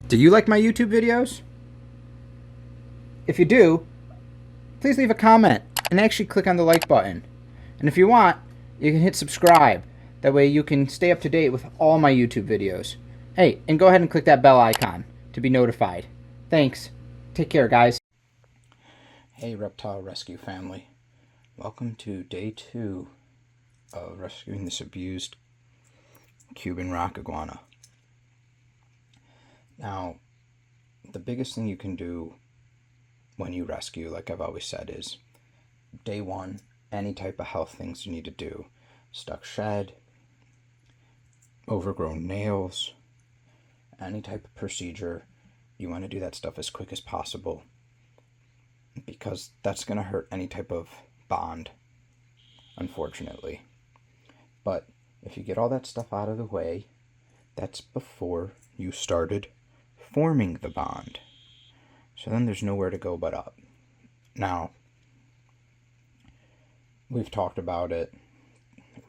Do you like my YouTube videos? If you do, please leave a comment and actually click on the like button. And if you want, you can hit subscribe. That way you can stay up to date with all my YouTube videos. Hey, and go ahead and click that bell icon to be notified. Thanks. Take care, guys. Hey, Reptile Rescue family. Welcome to day 2 of rescuing this abused Cuban rock iguana. Now, the biggest thing you can do when you rescue, like I've always said, is day 1, any type of health things you need to do. Stuck shed, overgrown nails, any type of procedure. You want to do that stuff as quick as possible because that's going to hurt any type of bond, unfortunately. But if you get all that stuff out of the way, that's before you started forming the bond. So then there's nowhere to go but up. Now, we've talked about it.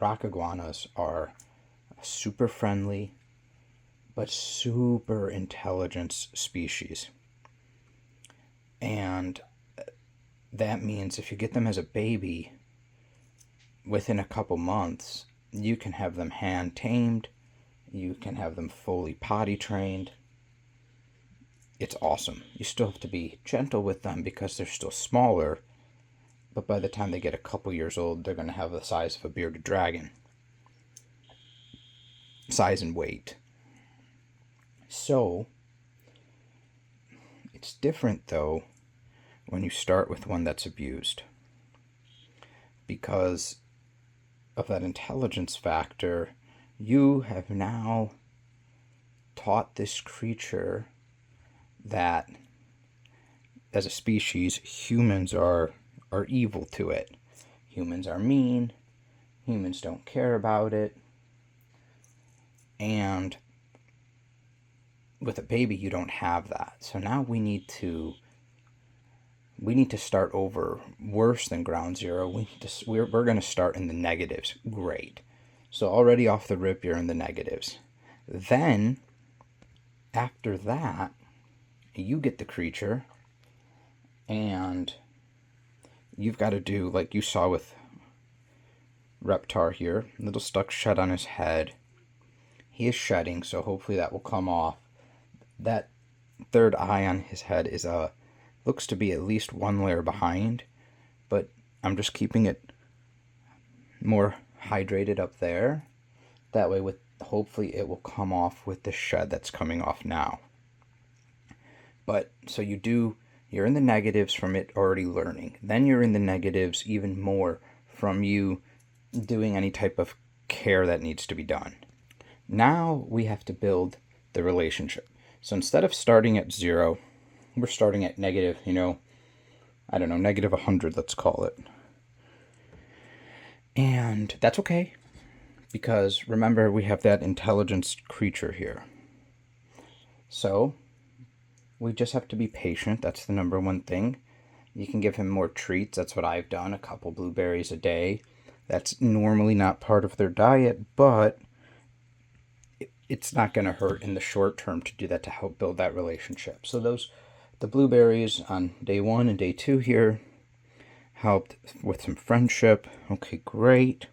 Rock iguanas are a super friendly but super intelligent species. And that means if you get them as a baby, within a couple months, you can have them hand tamed, you can have them fully potty trained. It's awesome. You still have to be gentle with them because they're still smaller, but by the time they get a couple years old, they're going to have the size of a bearded dragon. Size and weight. So, it's different though when you start with one that's abused, because of that intelligence factor. You have now taught this creature that as a species, humans are evil to it. Humans are mean, humans don't care about it, and with a baby you don't have that. So now we need to start over worse than ground zero. We're going to start in the negatives. Great. So already off the rip, you're in the negatives. Then, after that, you get the creature, and you've got to do, like you saw with Reptar here, little stuck shed on his head. He is shedding, so hopefully that will come off. That third eye on his head is looks to be at least one layer behind, but I'm just keeping it more hydrated up there. That way, hopefully it will come off with the shed that's coming off now. But so you're in the negatives from it already learning. Then you're in the negatives even more from you doing any type of care that needs to be done. Now we have to build the relationship. So instead of starting at 0, we're starting at negative, I don't know, negative 100, let's call it. And that's okay, because remember, we have that intelligence creature here. So we just have to be patient. That's the number one thing. You can give him more treats. That's what I've done, a couple blueberries a day. That's normally not part of their diet, but it's not going to hurt in the short term to do that to help build that relationship. So the blueberries on day 1 and day 2 here helped with some friendship. Okay, great.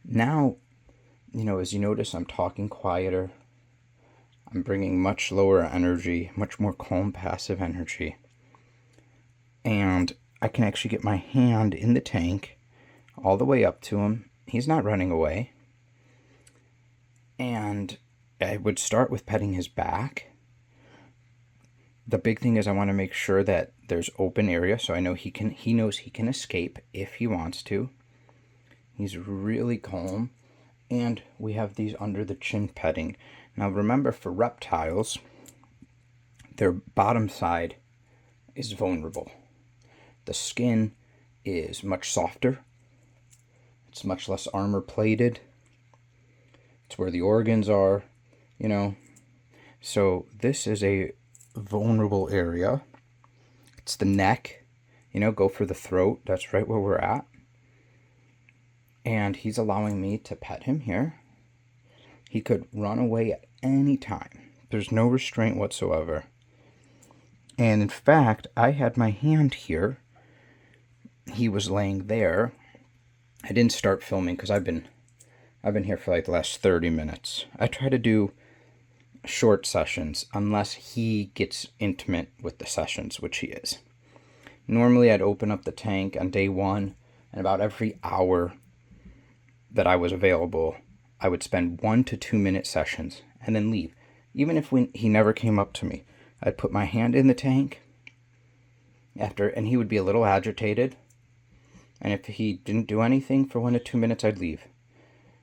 Now, as you notice, I'm talking quieter. I'm bringing much lower energy, much more calm, passive energy. And I can actually get my hand in the tank all the way up to him. He's not running away. And I would start with petting his back. The big thing is I want to make sure that there's open area, so I know he knows he can escape if he wants to. He's really calm. And we have these under the chin petting. Now remember, for reptiles, their bottom side is vulnerable. The skin is much softer. It's much less armor plated. It's where the organs are, So this is a vulnerable area. It's the neck. Go for the throat. That's right where we're at. And he's allowing me to pet him here. He could run away at any time, There's no restraint whatsoever. And in fact, I had my hand here. He was laying there. I didn't start filming because I've been here for like the last 30 minutes. I try to do short sessions unless he gets intimate with the sessions, which he is. Normally I'd open up the tank on day 1, and about every hour that I was available, I would spend 1 to 2 minute sessions and then leave. Even if he never came up to me, I'd put my hand in the tank and he would be a little agitated. And if he didn't do anything for 1 to 2 minutes, I'd leave.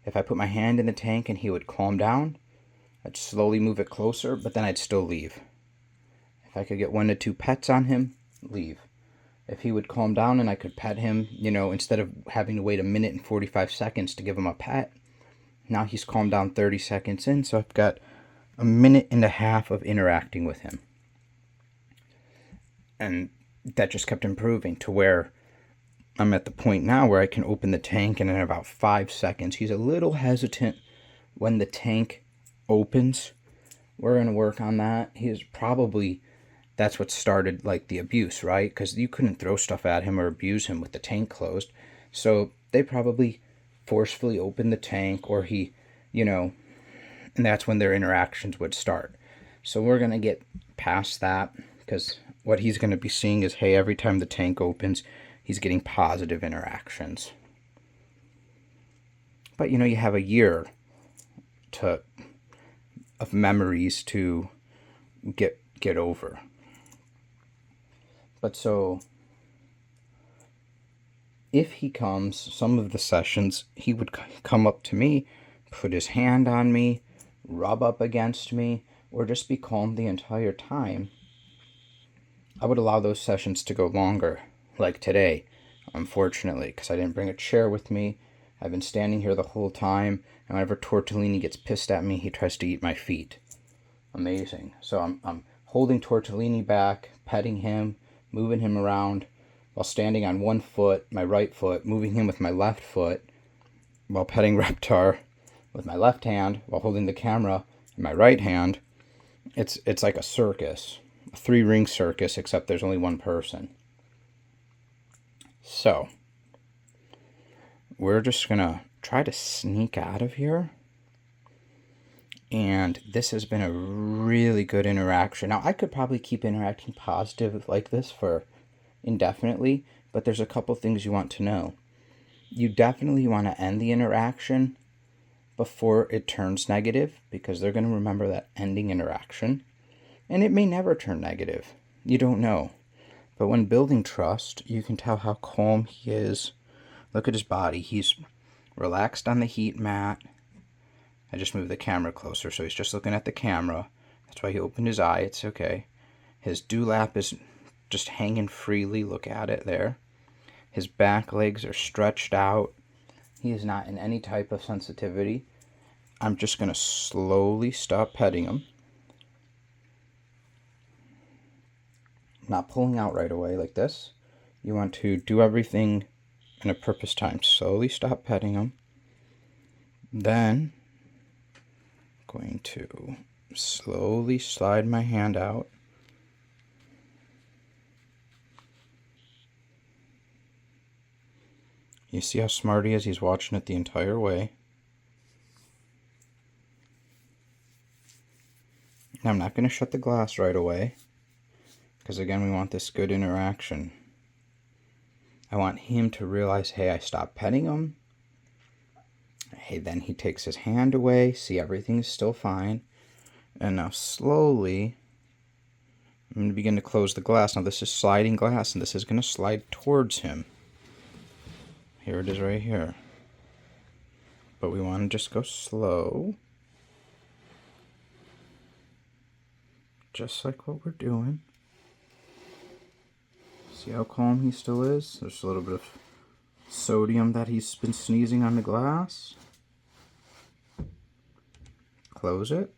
If I put my hand in the tank and he would calm down, I'd slowly move it closer, but then I'd still leave. If I could get 1 to 2 pets on him, leave. If he would calm down and I could pet him, instead of having to wait 1 minute and 45 seconds to give him a pet, now he's calmed down 30 seconds in, so I've got 1.5 minutes of interacting with him. And that just kept improving to where I'm at the point now where I can open the tank, and in about 5 seconds, he's a little hesitant when the tank opens. We're going to work on that. That's what started like the abuse, right? Because you couldn't throw stuff at him or abuse him with the tank closed. So they probably forcefully opened the tank, or he, and that's when their interactions would start. So we're going to get past that, because what he's going to be seeing is, hey, every time the tank opens, he's getting positive interactions. But you have a year of memories to get over. But so if he comes, some of the sessions, he would come up to me, put his hand on me, rub up against me, or just be calm the entire time. I would allow those sessions to go longer, like today, unfortunately, because I didn't bring a chair with me. I've been standing here the whole time, and whenever Tortellini gets pissed at me, he tries to eat my feet. Amazing. So I'm holding Tortellini back, petting him, moving him around, while standing on one foot, my right foot, moving him with my left foot, while petting Reptar with my left hand, while holding the camera in my right hand. It's like a circus, a 3-ring circus, except there's only one person. So we're just gonna try to sneak out of here. And this has been a really good interaction. Now, I could probably keep interacting positive like this for indefinitely, but there's a couple things you want to know. You definitely want to end the interaction before it turns negative, because they're going to remember that ending interaction. And it may never turn negative. You don't know. But when building trust, you can tell how calm he is. Look at his body. He's relaxed on the heat mat. I just moved the camera closer, so he's just looking at the camera. That's why he opened his eye. It's okay. His dewlap is just hanging freely. Look at it there. His back legs are stretched out. He is not in any type of sensitivity. I'm just going to slowly stop petting him. Not pulling out right away like this. You want to do everything in a purpose time. Slowly stop petting him. Then going to slowly slide my hand out. You see how smart he is? He's watching it the entire way. Now, I'm not going to shut the glass right away, because again, we want this good interaction. I want him to realize, hey, I stopped petting him. Hey, then he takes his hand away. See, everything's still fine. And now slowly, I'm going to begin to close the glass. Now this is sliding glass, and this is going to slide towards him. Here it is right here. But we want to just go slow. Just like what we're doing. See how calm he still is? There's a little bit of sodium that he's been sneezing on the glass. Close it.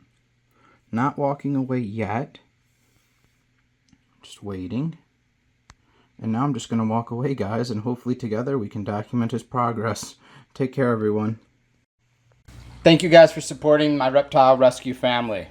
Not walking away yet. Just waiting. And now I'm just going to walk away, guys, and hopefully together we can document his progress. Take care, everyone. Thank you guys for supporting my reptile rescue family.